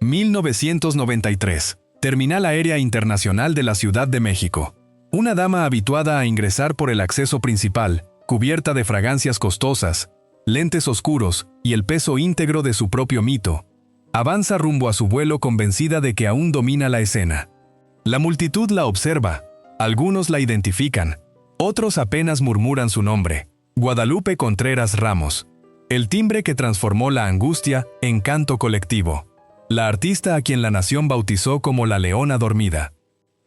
1993. Terminal Aérea Internacional de la Ciudad de México. Una dama habituada a ingresar por el acceso principal, cubierta de fragancias costosas, lentes oscuros y el peso íntegro de su propio mito, avanza rumbo a su vuelo convencida de que aún domina la escena. La multitud la observa, algunos la identifican, otros apenas murmuran su nombre: Guadalupe Contreras Ramos. El timbre que transformó la angustia en canto colectivo. La artista a quien la nación bautizó como la Leona Dormida.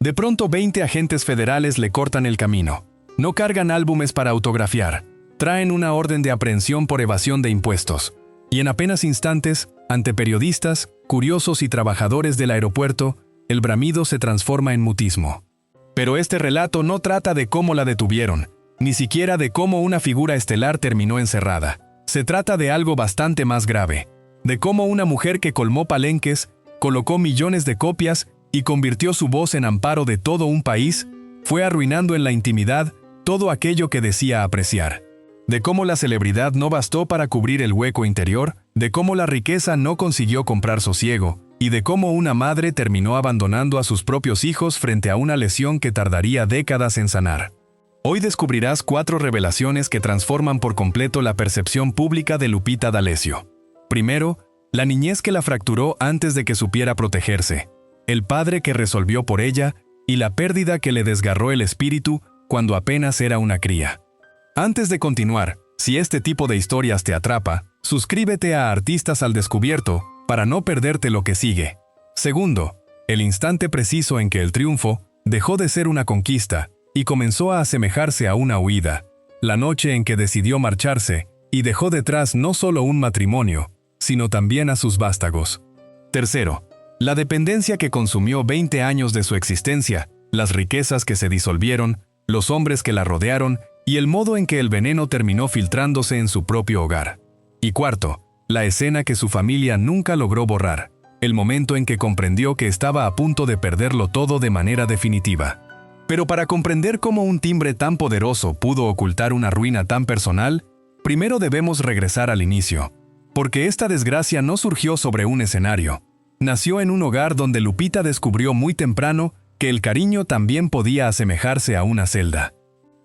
De pronto 20 agentes federales le cortan el camino. No cargan álbumes para autografiar. Traen una orden de aprehensión por evasión de impuestos. Y en apenas instantes, ante periodistas, curiosos y trabajadores del aeropuerto, el bramido se transforma en mutismo. Pero este relato no trata de cómo la detuvieron, ni siquiera de cómo una figura estelar terminó encerrada. Se trata de algo bastante más grave, de cómo una mujer que colmó palenques, colocó millones de copias y convirtió su voz en amparo de todo un país, fue arruinando en la intimidad todo aquello que decía apreciar. De cómo la celebridad no bastó para cubrir el hueco interior, de cómo la riqueza no consiguió comprar sosiego, y de cómo una madre terminó abandonando a sus propios hijos frente a una lesión que tardaría décadas en sanar. Hoy descubrirás 4 revelaciones que transforman por completo la percepción pública de Lupita D'Alessio. Primero, la niñez que la fracturó antes de que supiera protegerse, el padre que resolvió por ella y la pérdida que le desgarró el espíritu cuando apenas era una cría. Antes de continuar, si este tipo de historias te atrapa, suscríbete a Artistas al Descubierto para no perderte lo que sigue. Segundo, el instante preciso en que el triunfo dejó de ser una conquista y comenzó a asemejarse a una huida. La noche en que decidió marcharse y dejó detrás no solo un matrimonio, sino también a sus vástagos. Tercero, la dependencia que consumió 20 años de su existencia, las riquezas que se disolvieron, los hombres que la rodearon y el modo en que el veneno terminó filtrándose en su propio hogar. Y cuarto, la escena que su familia nunca logró borrar, el momento en que comprendió que estaba a punto de perderlo todo de manera definitiva. Pero para comprender cómo un timbre tan poderoso pudo ocultar una ruina tan personal, primero debemos regresar al inicio, porque esta desgracia no surgió sobre un escenario. Nació en un hogar donde Lupita descubrió muy temprano que el cariño también podía asemejarse a una celda.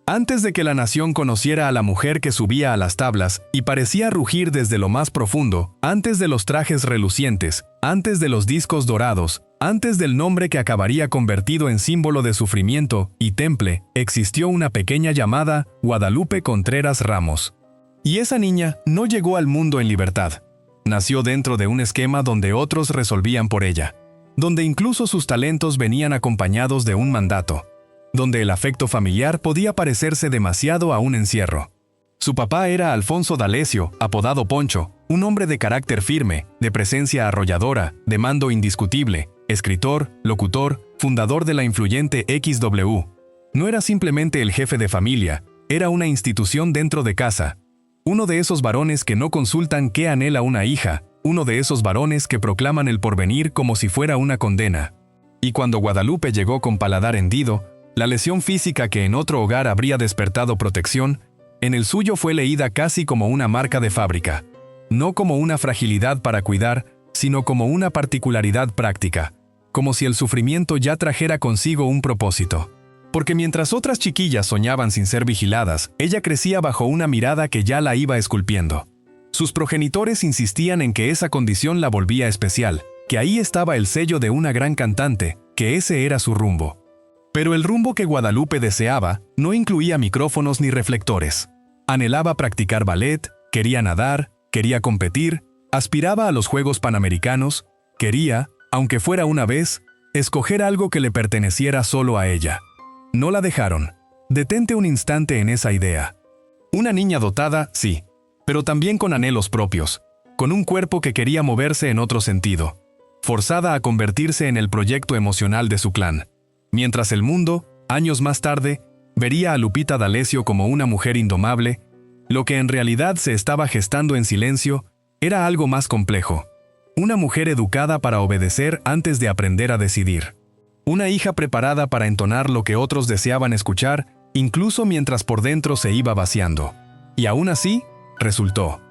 Antes de que la nación conociera a la mujer que subía a las tablas y parecía rugir desde lo más profundo, antes de los trajes relucientes, antes de los discos dorados, antes del nombre que acabaría convertido en símbolo de sufrimiento y temple, existió una pequeña llamada Guadalupe Contreras Ramos. Y esa niña no llegó al mundo en libertad. Nació dentro de un esquema donde otros resolvían por ella, donde incluso sus talentos venían acompañados de un mandato, donde el afecto familiar podía parecerse demasiado a un encierro. Su papá era Alfonso D'Alessio, apodado Poncho, un hombre de carácter firme, de presencia arrolladora, de mando indiscutible, escritor, locutor, fundador de la influyente XW. No era simplemente el jefe de familia, era una institución dentro de casa. Uno de esos varones que no consultan qué anhela una hija, uno de esos varones que proclaman el porvenir como si fuera una condena. Y cuando Guadalupe llegó con paladar hendido, la lesión física que en otro hogar habría despertado protección, en el suyo fue leída casi como una marca de fábrica. No como una fragilidad para cuidar, sino como una particularidad práctica, como si el sufrimiento ya trajera consigo un propósito. Porque mientras otras chiquillas soñaban sin ser vigiladas, ella crecía bajo una mirada que ya la iba esculpiendo. Sus progenitores insistían en que esa condición la volvía especial, que ahí estaba el sello de una gran cantante, que ese era su rumbo. Pero el rumbo que Guadalupe deseaba no incluía micrófonos ni reflectores. Anhelaba practicar ballet, quería nadar, quería competir, aspiraba a los Juegos Panamericanos, quería, aunque fuera una vez, escoger algo que le perteneciera solo a ella. No la dejaron. Detente un instante en esa idea. Una niña dotada, sí, pero también con anhelos propios, con un cuerpo que quería moverse en otro sentido, forzada a convertirse en el proyecto emocional de su clan. Mientras el mundo, años más tarde, vería a Lupita D'Alessio como una mujer indomable, lo que en realidad se estaba gestando en silencio era algo más complejo. Una mujer educada para obedecer antes de aprender a decidir. Una hija preparada para entonar lo que otros deseaban escuchar, incluso mientras por dentro se iba vaciando. Y aún así, resultó.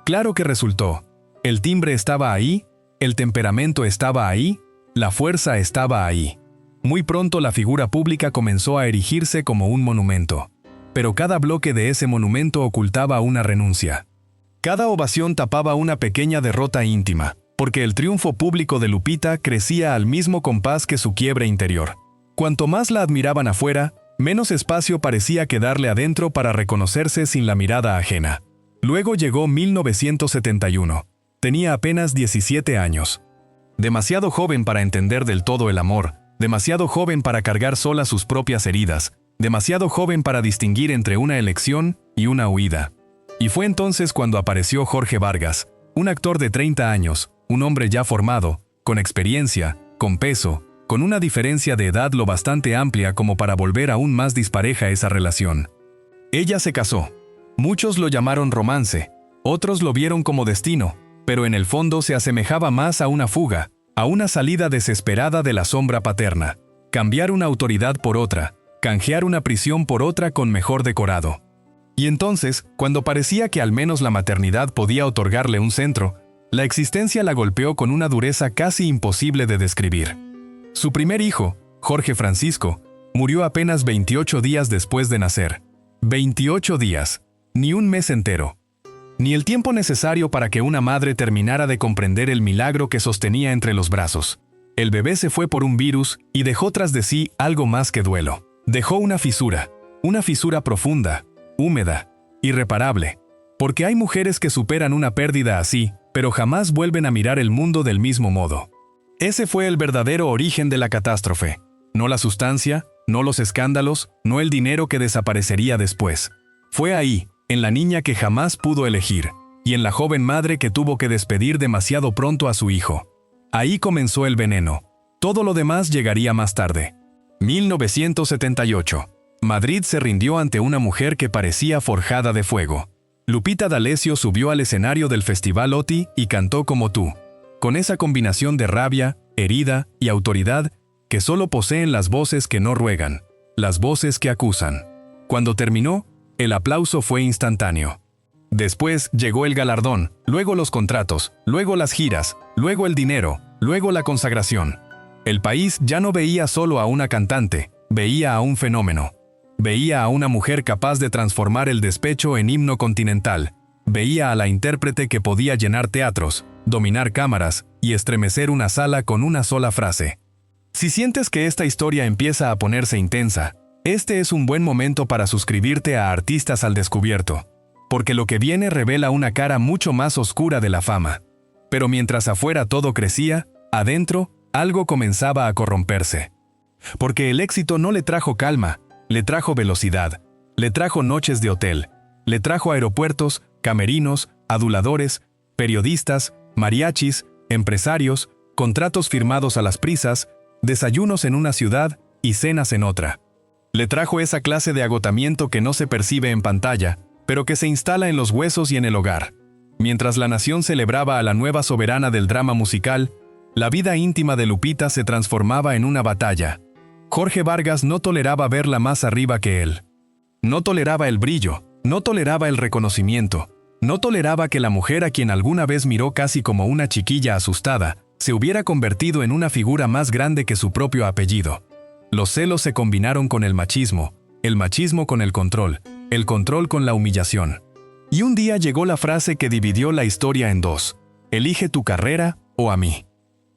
Claro que resultó. El timbre estaba ahí, El temperamento estaba ahí, la fuerza estaba ahí. Muy pronto la figura pública comenzó a erigirse como un monumento. Pero cada bloque de ese monumento ocultaba una renuncia. Cada ovación tapaba una pequeña derrota íntima, porque el triunfo público de Lupita crecía al mismo compás que su quiebre interior. Cuanto más la admiraban afuera, menos espacio parecía quedarle adentro para reconocerse sin la mirada ajena. Luego llegó 1971. Tenía apenas 17 años. Demasiado joven para entender del todo el amor, demasiado joven para cargar sola sus propias heridas, demasiado joven para distinguir entre una elección y una huida. Y fue entonces cuando apareció Jorge Vargas, un actor de 30 años, un hombre ya formado, con experiencia, con peso, con una diferencia de edad lo bastante amplia como para volver aún más dispareja esa relación. Ella se casó. Muchos lo llamaron romance, otros lo vieron como destino, pero en el fondo se asemejaba más a una fuga, a una salida desesperada de la sombra paterna. Cambiar una autoridad por otra, canjear una prisión por otra con mejor decorado. Y entonces, cuando parecía que al menos la maternidad podía otorgarle un centro, la existencia la golpeó con una dureza casi imposible de describir. Su primer hijo, Jorge Francisco, murió apenas 28 días después de nacer. 28 días. Ni un mes entero. Ni el tiempo necesario para que una madre terminara de comprender el milagro que sostenía entre los brazos. El bebé se fue por un virus y dejó tras de sí algo más que duelo. Dejó una fisura profunda, húmeda, irreparable. Porque hay mujeres que superan una pérdida así, pero jamás vuelven a mirar el mundo del mismo modo. Ese fue el verdadero origen de la catástrofe. No la sustancia, no los escándalos, no el dinero que desaparecería después. Fue ahí, en la niña que jamás pudo elegir, y en la joven madre que tuvo que despedir demasiado pronto a su hijo. Ahí comenzó el veneno. Todo lo demás llegaría más tarde. 1978. Madrid se rindió ante una mujer que parecía forjada de fuego. Lupita D'Alessio subió al escenario del Festival OTI y cantó como tú, con esa combinación de rabia, herida y autoridad que solo poseen las voces que no ruegan, las voces que acusan. Cuando terminó, el aplauso fue instantáneo. Después llegó el galardón, luego los contratos, luego las giras, luego el dinero, luego la consagración. El país ya no veía solo a una cantante, veía a un fenómeno. Veía a una mujer capaz de transformar el despecho en himno continental. Veía a la intérprete que podía llenar teatros, dominar cámaras y estremecer una sala con una sola frase. Si sientes que esta historia empieza a ponerse intensa, este es un buen momento para suscribirte a Artistas al Descubierto, porque lo que viene revela una cara mucho más oscura de la fama. Pero mientras afuera todo crecía, adentro, algo comenzaba a corromperse. Porque el éxito no le trajo calma, le trajo velocidad, le trajo noches de hotel, le trajo aeropuertos, camerinos, aduladores, periodistas, mariachis, empresarios, contratos firmados a las prisas, desayunos en una ciudad y cenas en otra. Le trajo esa clase de agotamiento que no se percibe en pantalla, pero que se instala en los huesos y en el hogar. Mientras la nación celebraba a la nueva soberana del drama musical, la vida íntima de Lupita se transformaba en una batalla. Jorge Vargas no toleraba verla más arriba que él. No toleraba el brillo, no toleraba el reconocimiento, no toleraba que la mujer a quien alguna vez miró casi como una chiquilla asustada, se hubiera convertido en una figura más grande que su propio apellido. Los celos se combinaron con el machismo con el control con la humillación. Y un día llegó la frase que dividió la historia en dos: elige tu carrera o a mí.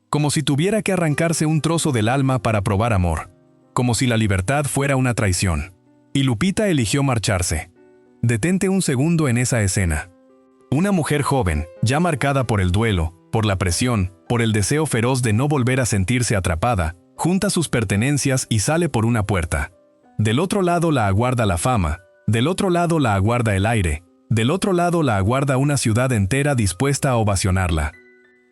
Como si tuviera que arrancarse un trozo del alma para probar amor. Como si la libertad fuera una traición. Y Lupita eligió marcharse. Detente un segundo en esa escena. Una mujer joven, ya marcada por el duelo, por la presión, por el deseo feroz de no volver a sentirse atrapada, junta sus pertenencias y sale por una puerta. Del otro lado la aguarda la fama, del otro lado la aguarda el aire, del otro lado la aguarda una ciudad entera dispuesta a ovacionarla.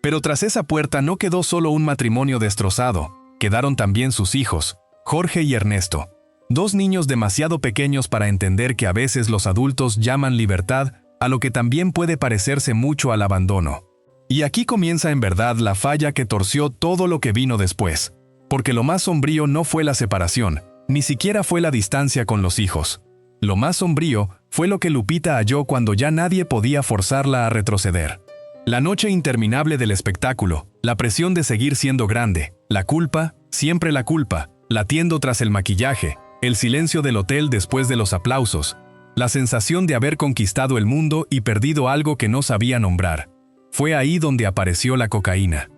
Pero tras esa puerta no quedó solo un matrimonio destrozado, quedaron también sus hijos, Jorge y Ernesto. Dos niños demasiado pequeños para entender que a veces los adultos llaman libertad a lo que también puede parecerse mucho al abandono. Y aquí comienza en verdad la falla que torció todo lo que vino después. Porque lo más sombrío no fue la separación, ni siquiera fue la distancia con los hijos. Lo más sombrío fue lo que Lupita halló cuando ya nadie podía forzarla a retroceder. La noche interminable del espectáculo, la presión de seguir siendo grande, la culpa, siempre la culpa, latiendo tras el maquillaje, el silencio del hotel después de los aplausos, la sensación de haber conquistado el mundo y perdido algo que no sabía nombrar. Fue ahí donde apareció la cocaína.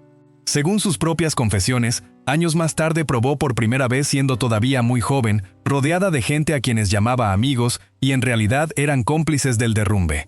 Según sus propias confesiones, años más tarde probó por primera vez siendo todavía muy joven, rodeada de gente a quienes llamaba amigos y en realidad eran cómplices del derrumbe.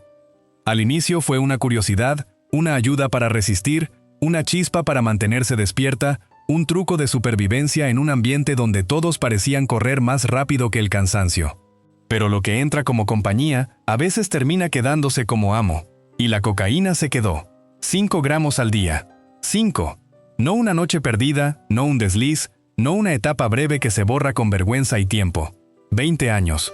Al inicio fue una curiosidad, una ayuda para resistir, una chispa para mantenerse despierta, un truco de supervivencia en un ambiente donde todos parecían correr más rápido que el cansancio. Pero lo que entra como compañía, a veces termina quedándose como amo. Y la cocaína se quedó. 5 gramos al día. 5. No una noche perdida, no un desliz, no una etapa breve que se borra con vergüenza y tiempo. 20 años.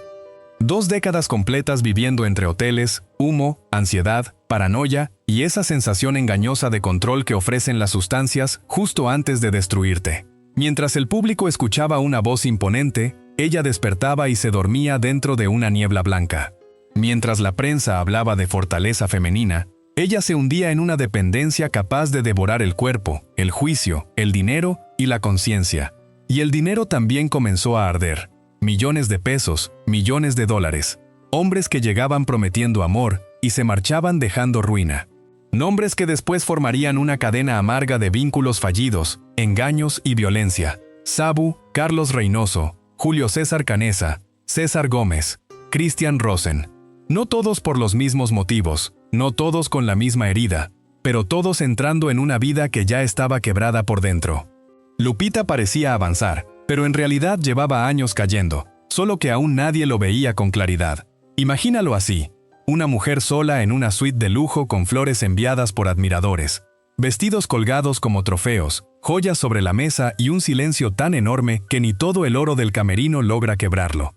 2 décadas completas viviendo entre hoteles, humo, ansiedad, paranoia y esa sensación engañosa de control que ofrecen las sustancias justo antes de destruirte. Mientras el público escuchaba una voz imponente, ella despertaba y se dormía dentro de una niebla blanca. Mientras la prensa hablaba de fortaleza femenina, ella se hundía en una dependencia capaz de devorar el cuerpo, el juicio, el dinero y la conciencia. Y el dinero también comenzó a arder. Millones de pesos, millones de dólares. Hombres que llegaban prometiendo amor y se marchaban dejando ruina. Nombres que después formarían una cadena amarga de vínculos fallidos, engaños y violencia. Sabu, Carlos Reynoso, Julio César Canesa, César Gómez, Christian Rosen. No todos por los mismos motivos, no todos con la misma herida, pero todos entrando en una vida que ya estaba quebrada por dentro. Lupita parecía avanzar, pero en realidad llevaba años cayendo, solo que aún nadie lo veía con claridad. Imagínalo así, una mujer sola en una suite de lujo con flores enviadas por admiradores, vestidos colgados como trofeos, joyas sobre la mesa y un silencio tan enorme que ni todo el oro del camerino logra quebrarlo.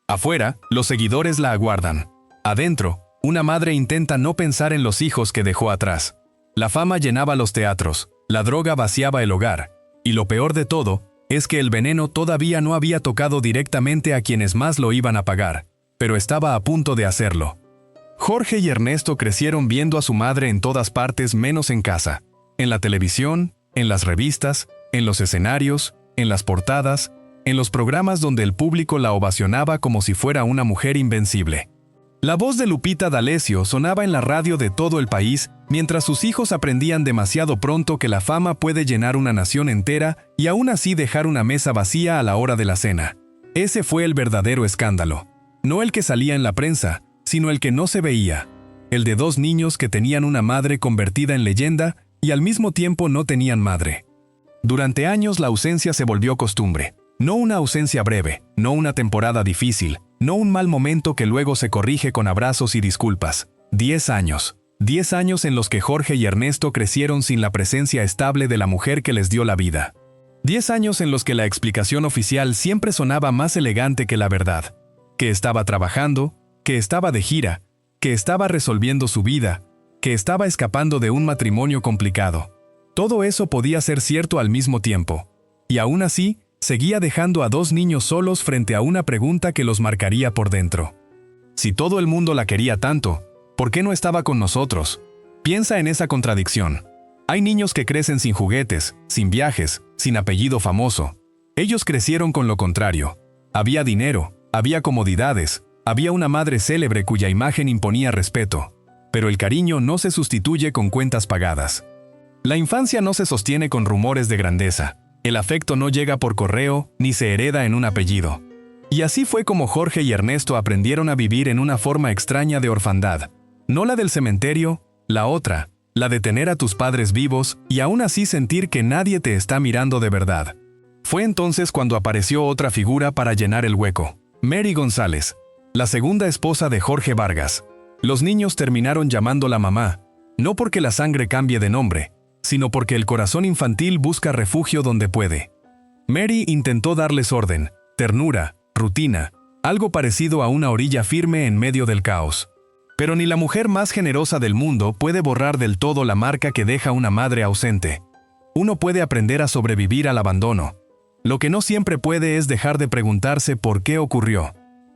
Afuera, los seguidores la aguardan. Adentro, una madre intenta no pensar en los hijos que dejó atrás. La fama llenaba los teatros, la droga vaciaba el hogar, y lo peor de todo es que el veneno todavía no había tocado directamente a quienes más lo iban a pagar, pero estaba a punto de hacerlo. Jorge y Ernesto crecieron viendo a su madre en todas partes menos en casa, en la televisión, en las revistas, en los escenarios, en las portadas, en los programas donde el público la ovacionaba como si fuera una mujer invencible. La voz de Lupita D'Alessio sonaba en la radio de todo el país, mientras sus hijos aprendían demasiado pronto que la fama puede llenar una nación entera y aún así dejar una mesa vacía a la hora de la cena. Ese fue el verdadero escándalo. No el que salía en la prensa, sino el que no se veía. El de 2 niños que tenían una madre convertida en leyenda y al mismo tiempo no tenían madre. Durante años la ausencia se volvió costumbre. No una ausencia breve, no una temporada difícil, no un mal momento que luego se corrige con abrazos y disculpas. 10 años. 10 años en los que Jorge y Ernesto crecieron sin la presencia estable de la mujer que les dio la vida. 10 años en los que la explicación oficial siempre sonaba más elegante que la verdad. Que estaba trabajando, que estaba de gira, que estaba resolviendo su vida, que estaba escapando de un matrimonio complicado. Todo eso podía ser cierto al mismo tiempo. Y aún así, seguía dejando a 2 niños solos frente a una pregunta que los marcaría por dentro. Si todo el mundo la quería tanto, ¿por qué no estaba con nosotros? Piensa en esa contradicción. Hay niños que crecen sin juguetes, sin viajes, sin apellido famoso. Ellos crecieron con lo contrario. Había dinero, había comodidades, había una madre célebre cuya imagen imponía respeto. Pero el cariño no se sustituye con cuentas pagadas. La infancia no se sostiene con rumores de grandeza. El afecto no llega por correo ni se hereda en un apellido. Y así fue como Jorge y Ernesto aprendieron a vivir en una forma extraña de orfandad. No la del cementerio, la otra, la de tener a tus padres vivos y aún así sentir que nadie te está mirando de verdad. Fue entonces cuando apareció otra figura para llenar el hueco. Mary González, la segunda esposa de Jorge Vargas. Los niños terminaron llamándola mamá, no porque la sangre cambie de nombre, sino porque el corazón infantil busca refugio donde puede. Mary intentó darles orden, ternura, rutina, algo parecido a una orilla firme en medio del caos. Pero ni la mujer más generosa del mundo puede borrar del todo la marca que deja una madre ausente. Uno puede aprender a sobrevivir al abandono. Lo que no siempre puede es dejar de preguntarse por qué ocurrió.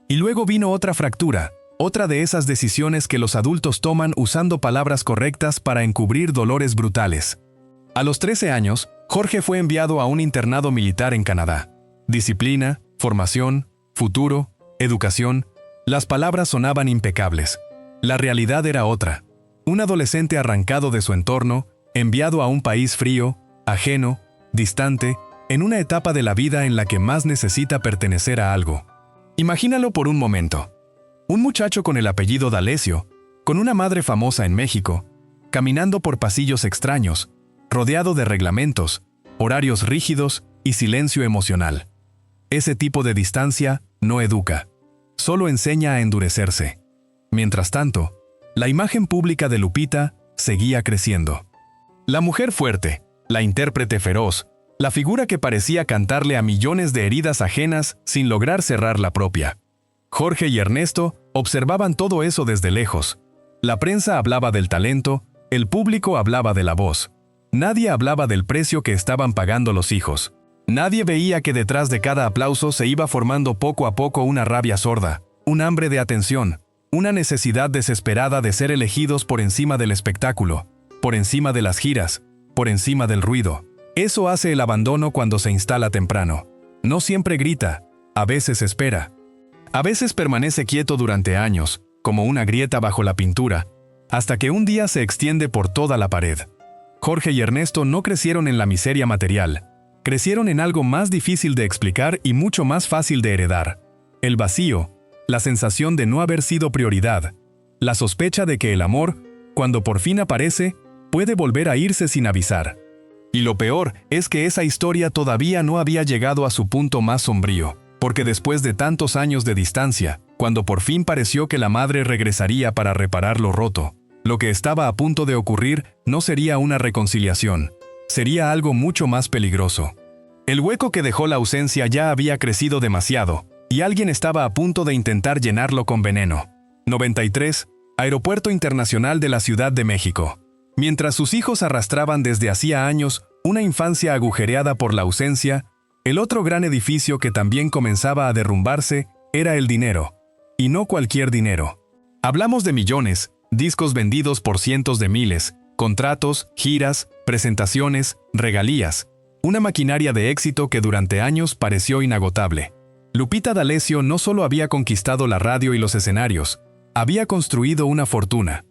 Y luego vino otra fractura, Otra de esas decisiones que los adultos toman usando palabras correctas para encubrir dolores brutales. A los 13 años, Jorge fue enviado a un internado militar en Canadá. Disciplina, formación, futuro, educación, las palabras sonaban impecables. La realidad era otra. Un adolescente arrancado de su entorno, enviado a un país frío, ajeno, distante, en una etapa de la vida en la que más necesita pertenecer a algo. Imagínalo por un momento. Un muchacho con el apellido D'Alessio, con una madre famosa en México, caminando por pasillos extraños, rodeado de reglamentos, horarios rígidos y silencio emocional. Ese tipo de distancia no educa, solo enseña a endurecerse. Mientras tanto, la imagen pública de Lupita seguía creciendo. La mujer fuerte, la intérprete feroz, la figura que parecía cantarle a millones de heridas ajenas sin lograr cerrar la propia. Jorge y Ernesto observaban todo eso desde lejos. La prensa hablaba del talento, el público hablaba de la voz. Nadie hablaba del precio que estaban pagando los hijos. Nadie veía que detrás de cada aplauso se iba formando poco a poco una rabia sorda, un hambre de atención, una necesidad desesperada de ser elegidos por encima del espectáculo, por encima de las giras, por encima del ruido. Eso hace el abandono cuando se instala temprano. No siempre grita, a veces espera. A veces permanece quieto durante años, como una grieta bajo la pintura, hasta que un día se extiende por toda la pared. Jorge y Ernesto no crecieron en la miseria material. Crecieron en algo más difícil de explicar y mucho más fácil de heredar. El vacío, la sensación de no haber sido prioridad, la sospecha de que el amor, cuando por fin aparece, puede volver a irse sin avisar. Y lo peor es que esa historia todavía no había llegado a su punto más sombrío, porque después de tantos años de distancia, cuando por fin pareció que la madre regresaría para reparar lo roto, lo que estaba a punto de ocurrir no sería una reconciliación, sería algo mucho más peligroso. El hueco que dejó la ausencia ya había crecido demasiado, y alguien estaba a punto de intentar llenarlo con veneno. 93, Aeropuerto Internacional de la Ciudad de México. Mientras sus hijos arrastraban desde hacía años una infancia agujereada por la ausencia, el otro gran edificio que también comenzaba a derrumbarse era el dinero. Y no cualquier dinero. Hablamos de millones, discos vendidos por cientos de miles, contratos, giras, presentaciones, regalías. Una maquinaria de éxito que durante años pareció inagotable. Lupita D'Alessio no solo había conquistado la radio y los escenarios, había construido una fortuna.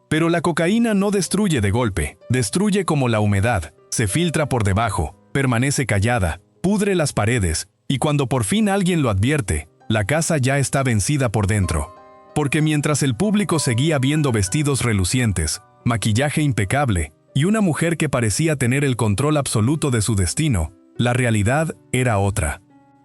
Pero la cocaína no destruye de golpe, destruye como la humedad, se filtra por debajo, permanece callada, pudre las paredes, y cuando por fin alguien lo advierte, la casa ya está vencida por dentro. Porque mientras el público seguía viendo vestidos relucientes, maquillaje impecable, y una mujer que parecía tener el control absoluto de su destino, la realidad era otra.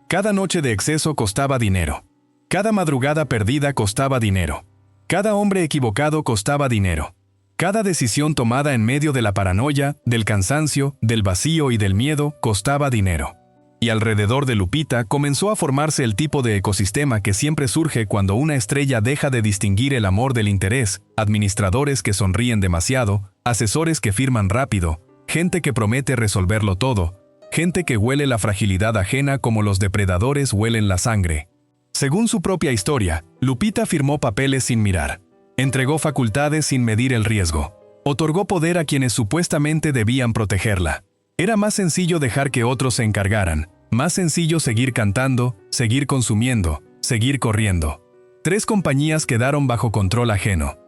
Cada noche de exceso costaba dinero. Cada madrugada perdida costaba dinero. Cada hombre equivocado costaba dinero. Cada decisión tomada en medio de la paranoia, del cansancio, del vacío y del miedo costaba dinero. Y alrededor de Lupita comenzó a formarse el tipo de ecosistema que siempre surge cuando una estrella deja de distinguir el amor del interés, administradores que sonríen demasiado, asesores que firman rápido, gente que promete resolverlo todo, gente que huele la fragilidad ajena como los depredadores huelen la sangre. Según su propia historia, Lupita firmó papeles sin mirar, entregó facultades sin medir el riesgo, otorgó poder a quienes supuestamente debían protegerla. Era más sencillo dejar que otros se encargaran, más sencillo seguir cantando, seguir consumiendo, seguir corriendo. 3 compañías quedaron bajo control ajeno.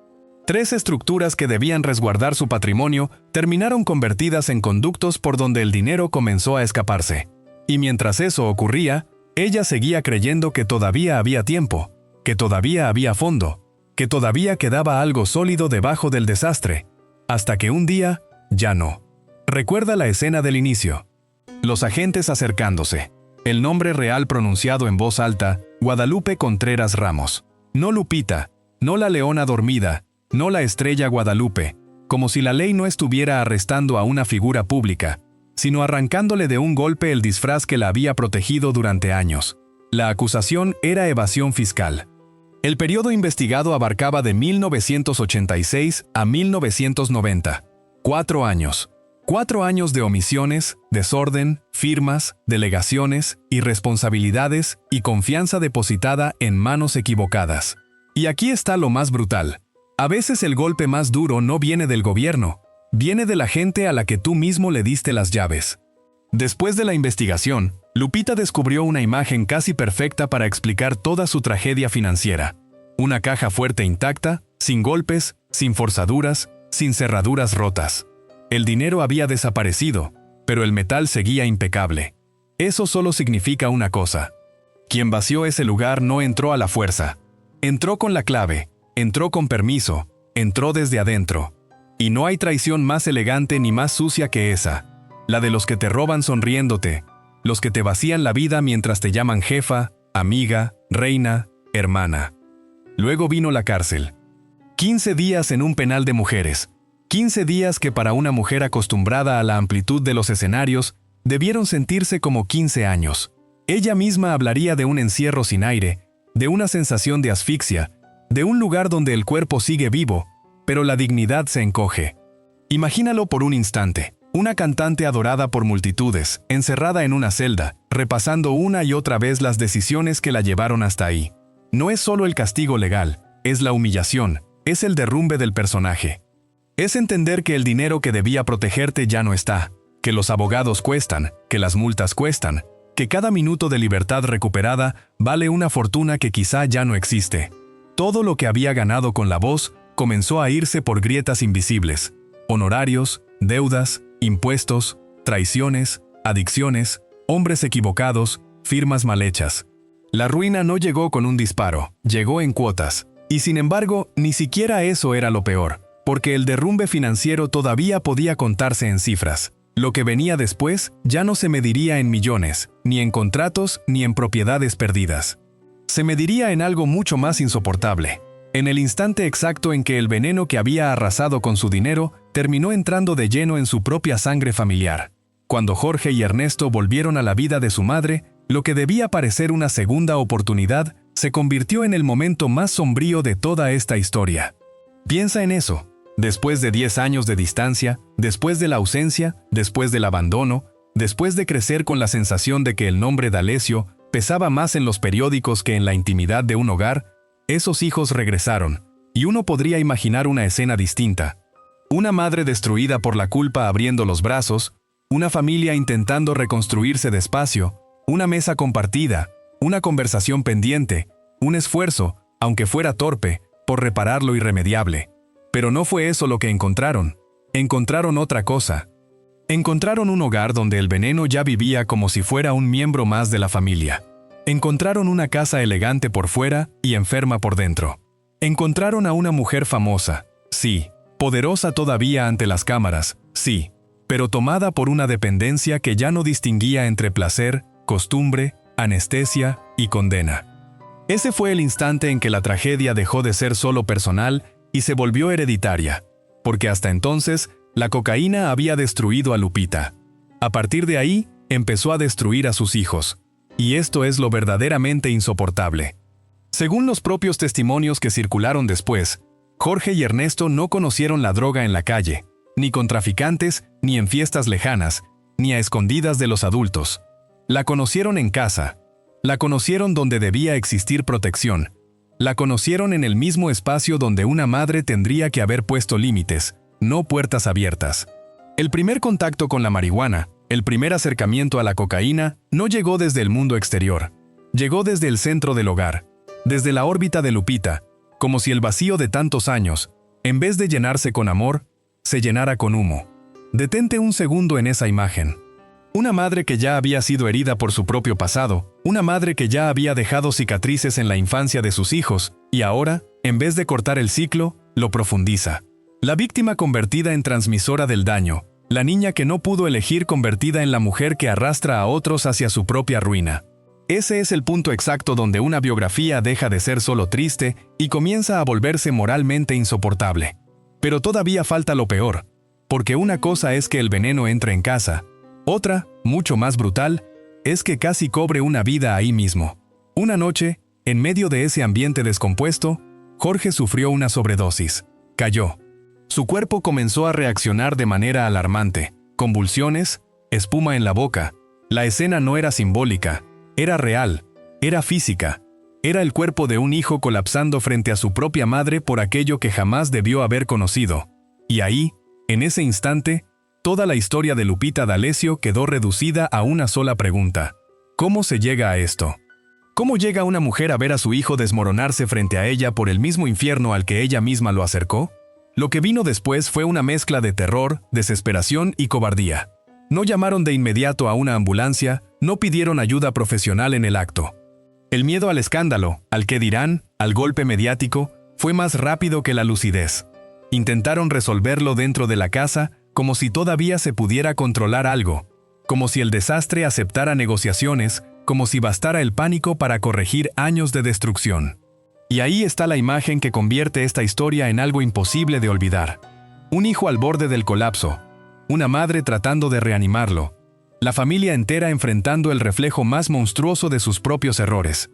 3 estructuras que debían resguardar su patrimonio terminaron convertidas en conductos por donde el dinero comenzó a escaparse. Y mientras eso ocurría, ella seguía creyendo que todavía había tiempo, que todavía había fondo, que todavía quedaba algo sólido debajo del desastre, hasta que un día, ya no. Recuerda la escena del inicio. Los agentes acercándose. El nombre real pronunciado en voz alta, Guadalupe Contreras Ramos. No Lupita, no la leona dormida, no la estrella Guadalupe, como si la ley no estuviera arrestando a una figura pública, sino arrancándole de un golpe el disfraz que la había protegido durante años. La acusación era evasión fiscal. El periodo investigado abarcaba de 1986 a 1990. 4 años. 4 años de omisiones, desorden, firmas, delegaciones, irresponsabilidades y confianza depositada en manos equivocadas. Y aquí está lo más brutal. A veces el golpe más duro no viene del gobierno, viene de la gente a la que tú mismo le diste las llaves. Después de la investigación, Lupita descubrió una imagen casi perfecta para explicar toda su tragedia financiera. Una caja fuerte intacta, sin golpes, sin forzaduras, sin cerraduras rotas. El dinero había desaparecido, pero el metal seguía impecable. Eso solo significa una cosa. Quien vació ese lugar no entró a la fuerza. Entró con la clave, entró con permiso, entró desde adentro. Y no hay traición más elegante ni más sucia que esa. La de los que te roban sonriéndote, los que te vacían la vida mientras te llaman jefa, amiga, reina, hermana. Luego vino la cárcel. 15 días en un penal de mujeres. 15 días que para una mujer acostumbrada a la amplitud de los escenarios, debieron sentirse como 15 años. Ella misma hablaría de un encierro sin aire, de una sensación de asfixia, de un lugar donde el cuerpo sigue vivo, pero la dignidad se encoge. Imagínalo por un instante. Una cantante adorada por multitudes, encerrada en una celda, repasando una y otra vez las decisiones que la llevaron hasta ahí. No es solo el castigo legal, es la humillación, es el derrumbe del personaje. Es entender que el dinero que debía protegerte ya no está, que los abogados cuestan, que las multas cuestan, que cada minuto de libertad recuperada vale una fortuna que quizá ya no existe. Todo lo que había ganado con la voz comenzó a irse por grietas invisibles. Honorarios, deudas, impuestos, traiciones, adicciones, hombres equivocados, firmas mal hechas. La ruina no llegó con un disparo, llegó en cuotas. Y sin embargo, ni siquiera eso era lo peor, porque el derrumbe financiero todavía podía contarse en cifras. Lo que venía después ya no se mediría en millones, ni en contratos, ni en propiedades perdidas. Se mediría en algo mucho más insoportable. En el instante exacto en que el veneno que había arrasado con su dinero terminó entrando de lleno en su propia sangre familiar. Cuando Jorge y Ernesto volvieron a la vida de su madre, lo que debía parecer una segunda oportunidad se convirtió en el momento más sombrío de toda esta historia. Piensa en eso. Después de 10 años de distancia, después de la ausencia, después del abandono, después de crecer con la sensación de que el nombre de Alessio pesaba más en los periódicos que en la intimidad de un hogar, esos hijos regresaron, y uno podría imaginar una escena distinta. Una madre destruida por la culpa abriendo los brazos, una familia intentando reconstruirse despacio, una mesa compartida, una conversación pendiente, un esfuerzo, aunque fuera torpe, por reparar lo irremediable. Pero no fue eso lo que encontraron. Encontraron otra cosa. Encontraron un hogar donde el veneno ya vivía como si fuera un miembro más de la familia. Encontraron una casa elegante por fuera y enferma por dentro. Encontraron a una mujer famosa, sí, poderosa todavía ante las cámaras, sí, pero tomada por una dependencia que ya no distinguía entre placer, costumbre, anestesia y condena. Ese fue el instante en que la tragedia dejó de ser solo personal y se volvió hereditaria, porque hasta entonces la cocaína había destruido a Lupita. A partir de ahí, empezó a destruir a sus hijos. Y esto es lo verdaderamente insoportable. Según los propios testimonios que circularon después, Jorge y Ernesto no conocieron la droga en la calle, ni con traficantes, ni en fiestas lejanas, ni a escondidas de los adultos. La conocieron en casa. La conocieron donde debía existir protección. La conocieron en el mismo espacio donde una madre tendría que haber puesto límites, no puertas abiertas. El primer contacto con la marihuana, el primer acercamiento a la cocaína, no llegó desde el mundo exterior. Llegó desde el centro del hogar, desde la órbita de Lupita, como si el vacío de tantos años, en vez de llenarse con amor, se llenara con humo. Detente un segundo en esa imagen. Una madre que ya había sido herida por su propio pasado, una madre que ya había dejado cicatrices en la infancia de sus hijos, y ahora, en vez de cortar el ciclo, lo profundiza. La víctima convertida en transmisora del daño, la niña que no pudo elegir convertida en la mujer que arrastra a otros hacia su propia ruina. Ese es el punto exacto donde una biografía deja de ser solo triste y comienza a volverse moralmente insoportable. Pero todavía falta lo peor, porque una cosa es que el veneno entre en casa, otra, mucho más brutal, es que casi cobre una vida ahí mismo. Una noche, en medio de ese ambiente descompuesto, Jorge sufrió una sobredosis. Cayó. Su cuerpo comenzó a reaccionar de manera alarmante. Convulsiones, espuma en la boca. La escena no era simbólica, era real, era física. Era el cuerpo de un hijo colapsando frente a su propia madre por aquello que jamás debió haber conocido. Y ahí, en ese instante, toda la historia de Lupita D'Alessio quedó reducida a una sola pregunta. ¿Cómo se llega a esto? ¿Cómo llega una mujer a ver a su hijo desmoronarse frente a ella por el mismo infierno al que ella misma lo acercó? Lo que vino después fue una mezcla de terror, desesperación y cobardía. No llamaron de inmediato a una ambulancia, no pidieron ayuda profesional en el acto. El miedo al escándalo, al qué dirán, al golpe mediático, fue más rápido que la lucidez. Intentaron resolverlo dentro de la casa, como si todavía se pudiera controlar algo, como si el desastre aceptara negociaciones, como si bastara el pánico para corregir años de destrucción. Y ahí está la imagen que convierte esta historia en algo imposible de olvidar. Un hijo al borde del colapso, una madre tratando de reanimarlo, la familia entera enfrentando el reflejo más monstruoso de sus propios errores.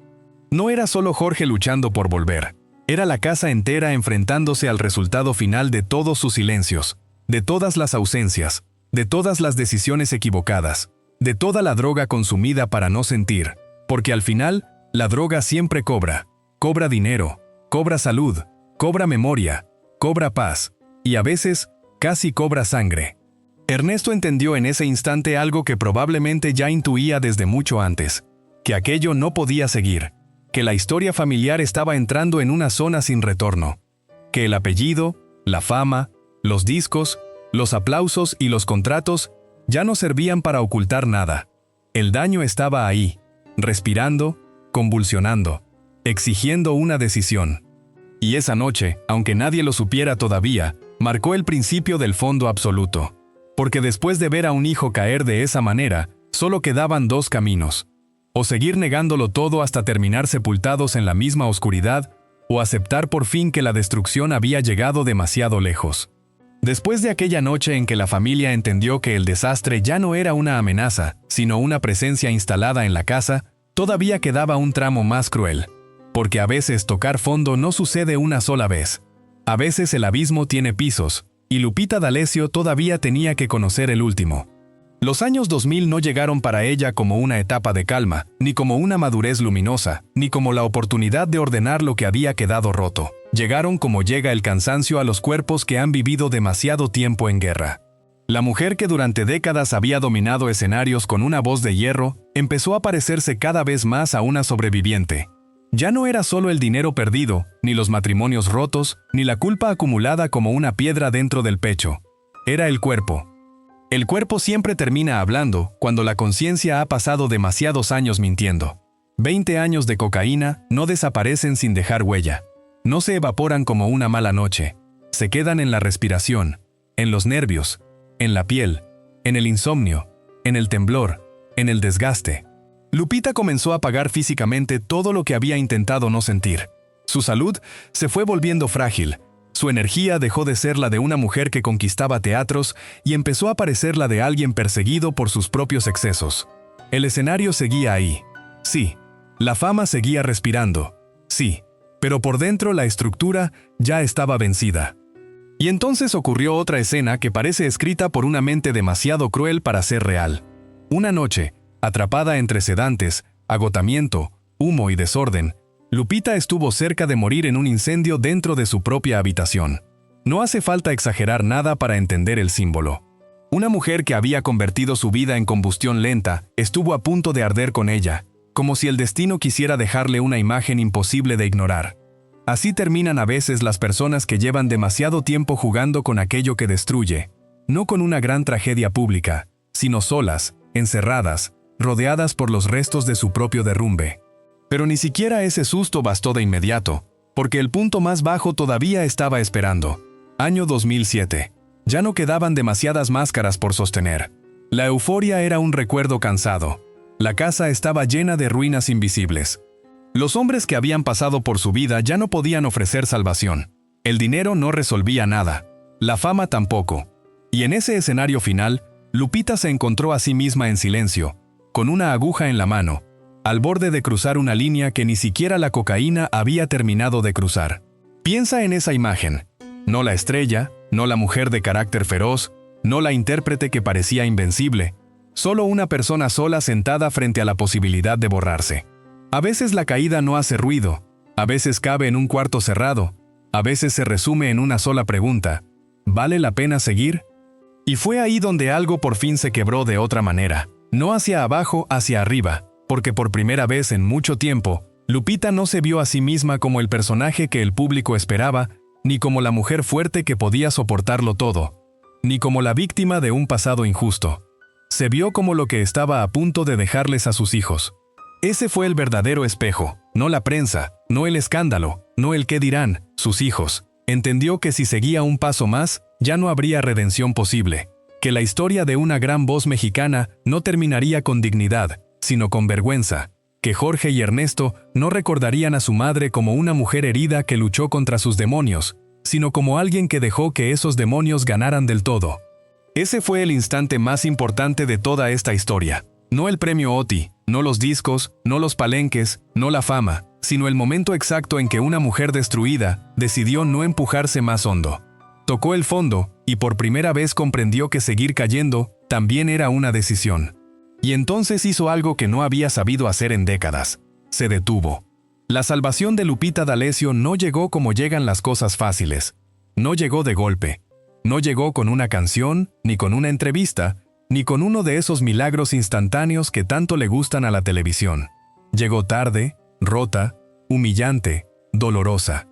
No era solo Jorge luchando por volver, era la casa entera enfrentándose al resultado final de todos sus silencios, de todas las ausencias, de todas las decisiones equivocadas, de toda la droga consumida para no sentir, porque al final, la droga siempre cobra dinero, cobra salud, cobra memoria, cobra paz, y a veces, casi cobra sangre. Ernesto entendió en ese instante algo que probablemente ya intuía desde mucho antes, que aquello no podía seguir, que la historia familiar estaba entrando en una zona sin retorno, que el apellido, la fama, los discos, los aplausos y los contratos ya no servían para ocultar nada. El daño estaba ahí, respirando, convulsionando, exigiendo una decisión. Y esa noche, aunque nadie lo supiera todavía, marcó el principio del fondo absoluto. Porque después de ver a un hijo caer de esa manera, solo quedaban dos caminos. O seguir negándolo todo hasta terminar sepultados en la misma oscuridad, o aceptar por fin que la destrucción había llegado demasiado lejos. Después de aquella noche en que la familia entendió que el desastre ya no era una amenaza, sino una presencia instalada en la casa, todavía quedaba un tramo más cruel. Porque a veces tocar fondo no sucede una sola vez. A veces el abismo tiene pisos, y Lupita D'Alessio todavía tenía que conocer el último. Los años 2000 no llegaron para ella como una etapa de calma, ni como una madurez luminosa, ni como la oportunidad de ordenar lo que había quedado roto. Llegaron como llega el cansancio a los cuerpos que han vivido demasiado tiempo en guerra. La mujer que durante décadas había dominado escenarios con una voz de hierro, empezó a parecerse cada vez más a una sobreviviente. Ya no era solo el dinero perdido, ni los matrimonios rotos, ni la culpa acumulada como una piedra dentro del pecho. Era el cuerpo. El cuerpo siempre termina hablando cuando la conciencia ha pasado demasiados años mintiendo. 20 años de cocaína no desaparecen sin dejar huella. No se evaporan como una mala noche. Se quedan en la respiración, en los nervios, en la piel, en el insomnio, en el temblor, en el desgaste. Lupita comenzó a pagar físicamente todo lo que había intentado no sentir. Su salud se fue volviendo frágil. Su energía dejó de ser la de una mujer que conquistaba teatros y empezó a parecer la de alguien perseguido por sus propios excesos. El escenario seguía ahí. Sí. La fama seguía respirando. Sí. Pero por dentro la estructura ya estaba vencida. Y entonces ocurrió otra escena que parece escrita por una mente demasiado cruel para ser real. Una noche, atrapada entre sedantes, agotamiento, humo y desorden, Lupita estuvo cerca de morir en un incendio dentro de su propia habitación. No hace falta exagerar nada para entender el símbolo. Una mujer que había convertido su vida en combustión lenta estuvo a punto de arder con ella, como si el destino quisiera dejarle una imagen imposible de ignorar. Así terminan a veces las personas que llevan demasiado tiempo jugando con aquello que destruye, no con una gran tragedia pública, sino solas, encerradas, rodeadas por los restos de su propio derrumbe. Pero ni siquiera ese susto bastó de inmediato, porque el punto más bajo todavía estaba esperando. Año 2007. Ya no quedaban demasiadas máscaras por sostener. La euforia era un recuerdo cansado. La casa estaba llena de ruinas invisibles. Los hombres que habían pasado por su vida ya no podían ofrecer salvación. El dinero no resolvía nada. La fama tampoco. Y en ese escenario final, Lupita se encontró a sí misma en silencio, con una aguja en la mano, al borde de cruzar una línea que ni siquiera la cocaína había terminado de cruzar. Piensa en esa imagen. No la estrella, no la mujer de carácter feroz, no la intérprete que parecía invencible, solo una persona sola sentada frente a la posibilidad de borrarse. A veces la caída no hace ruido, a veces cabe en un cuarto cerrado, a veces se resume en una sola pregunta: ¿vale la pena seguir? Y fue ahí donde algo por fin se quebró de otra manera. No hacia abajo, hacia arriba, porque por primera vez en mucho tiempo, Lupita no se vio a sí misma como el personaje que el público esperaba, ni como la mujer fuerte que podía soportarlo todo, ni como la víctima de un pasado injusto. Se vio como lo que estaba a punto de dejarles a sus hijos. Ese fue el verdadero espejo, no la prensa, no el escándalo, no el qué dirán, sus hijos. Entendió que si seguía un paso más, ya no habría redención posible, que la historia de una gran voz mexicana no terminaría con dignidad, sino con vergüenza, que Jorge y Ernesto no recordarían a su madre como una mujer herida que luchó contra sus demonios, sino como alguien que dejó que esos demonios ganaran del todo. Ese fue el instante más importante de toda esta historia. No el premio OTI, no los discos, no los palenques, no la fama, sino el momento exacto en que una mujer destruida decidió no empujarse más hondo. Tocó el fondo, y por primera vez comprendió que seguir cayendo también era una decisión. Y entonces hizo algo que no había sabido hacer en décadas. Se detuvo. La salvación de Lupita D'Alessio no llegó como llegan las cosas fáciles. No llegó de golpe. No llegó con una canción, ni con una entrevista, ni con uno de esos milagros instantáneos que tanto le gustan a la televisión. Llegó tarde, rota, humillante, dolorosa.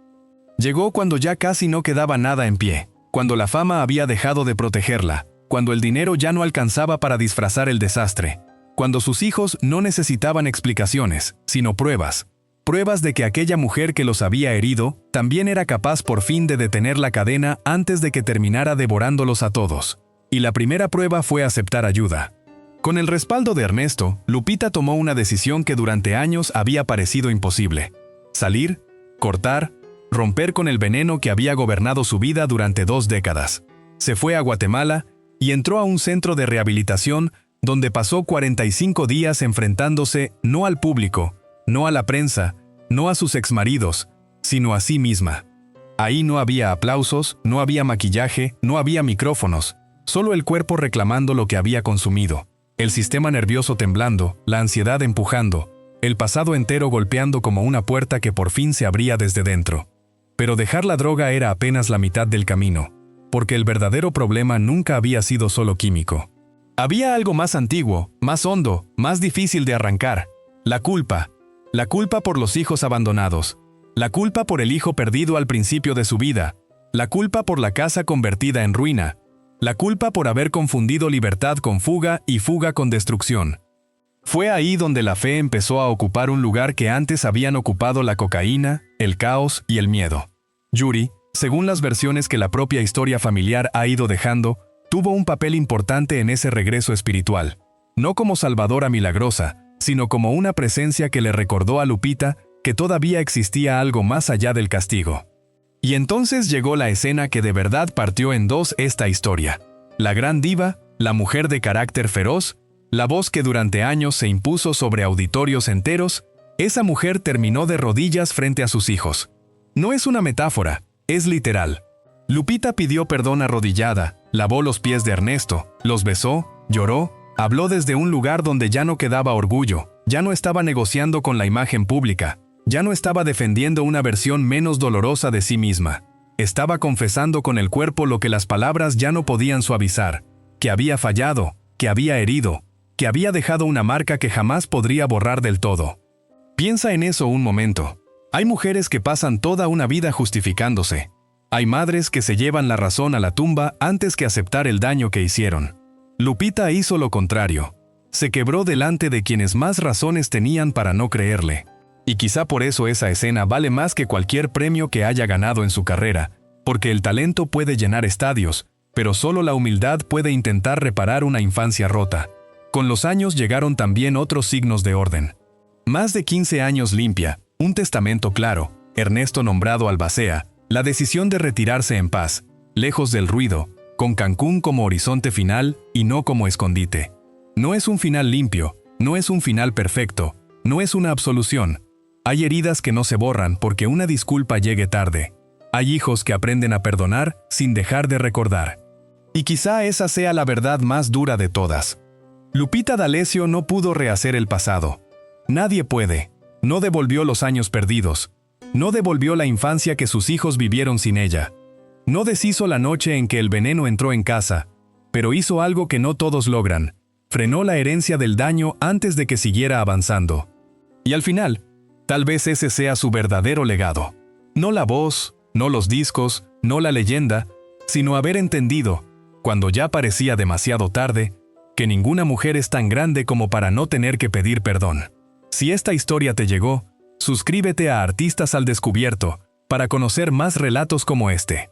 Llegó cuando ya casi no quedaba nada en pie, cuando la fama había dejado de protegerla, cuando el dinero ya no alcanzaba para disfrazar el desastre, cuando sus hijos no necesitaban explicaciones, sino pruebas. Pruebas de que aquella mujer que los había herido también era capaz por fin de detener la cadena antes de que terminara devorándolos a todos. Y la primera prueba fue aceptar ayuda. Con el respaldo de Ernesto, Lupita tomó una decisión que durante años había parecido imposible. Salir, cortar, romper con el veneno que había gobernado su vida durante 2 décadas. Se fue a Guatemala y entró a un centro de rehabilitación donde pasó 45 días enfrentándose no al público, no a la prensa, no a sus exmaridos, sino a sí misma. Ahí no había aplausos, no había maquillaje, no había micrófonos, solo el cuerpo reclamando lo que había consumido, el sistema nervioso temblando, la ansiedad empujando, el pasado entero golpeando como una puerta que por fin se abría desde dentro. Pero dejar la droga era apenas la mitad del camino, porque el verdadero problema nunca había sido solo químico. Había algo más antiguo, más hondo, más difícil de arrancar: la culpa. La culpa por los hijos abandonados, la culpa por el hijo perdido al principio de su vida, la culpa por la casa convertida en ruina, la culpa por haber confundido libertad con fuga y fuga con destrucción. Fue ahí donde la fe empezó a ocupar un lugar que antes habían ocupado la cocaína, el caos y el miedo. Yuri, según las versiones que la propia historia familiar ha ido dejando, tuvo un papel importante en ese regreso espiritual, no como salvadora milagrosa, sino como una presencia que le recordó a Lupita que todavía existía algo más allá del castigo. Y entonces llegó la escena que de verdad partió en dos esta historia. La gran diva, la mujer de carácter feroz, la voz que durante años se impuso sobre auditorios enteros, esa mujer terminó de rodillas frente a sus hijos. No es una metáfora, es literal. Lupita pidió perdón arrodillada, lavó los pies de Ernesto, los besó, lloró, habló desde un lugar donde ya no quedaba orgullo, ya no estaba negociando con la imagen pública, ya no estaba defendiendo una versión menos dolorosa de sí misma. Estaba confesando con el cuerpo lo que las palabras ya no podían suavizar, que había fallado, que había herido, que había dejado una marca que jamás podría borrar del todo. Piensa en eso un momento. Hay mujeres que pasan toda una vida justificándose. Hay madres que se llevan la razón a la tumba antes que aceptar el daño que hicieron. Lupita hizo lo contrario. Se quebró delante de quienes más razones tenían para no creerle. Y quizá por eso esa escena vale más que cualquier premio que haya ganado en su carrera, porque el talento puede llenar estadios, pero solo la humildad puede intentar reparar una infancia rota. Con los años llegaron también otros signos de orden. Más de 15 años limpia, un testamento claro, Ernesto nombrado albacea, la decisión de retirarse en paz, lejos del ruido, con Cancún como horizonte final y no como escondite. No es un final limpio, no es un final perfecto, no es una absolución. Hay heridas que no se borran porque una disculpa llegue tarde. Hay hijos que aprenden a perdonar sin dejar de recordar. Y quizá esa sea la verdad más dura de todas. Lupita D'Alessio no pudo rehacer el pasado. Nadie puede. No devolvió los años perdidos. No devolvió la infancia que sus hijos vivieron sin ella. No deshizo la noche en que el veneno entró en casa, pero hizo algo que no todos logran. Frenó la herencia del daño antes de que siguiera avanzando. Y al final, tal vez ese sea su verdadero legado. No la voz, no los discos, no la leyenda, sino haber entendido, cuando ya parecía demasiado tarde, que ninguna mujer es tan grande como para no tener que pedir perdón. Si esta historia te llegó, suscríbete a Artistas al Descubierto para conocer más relatos como este.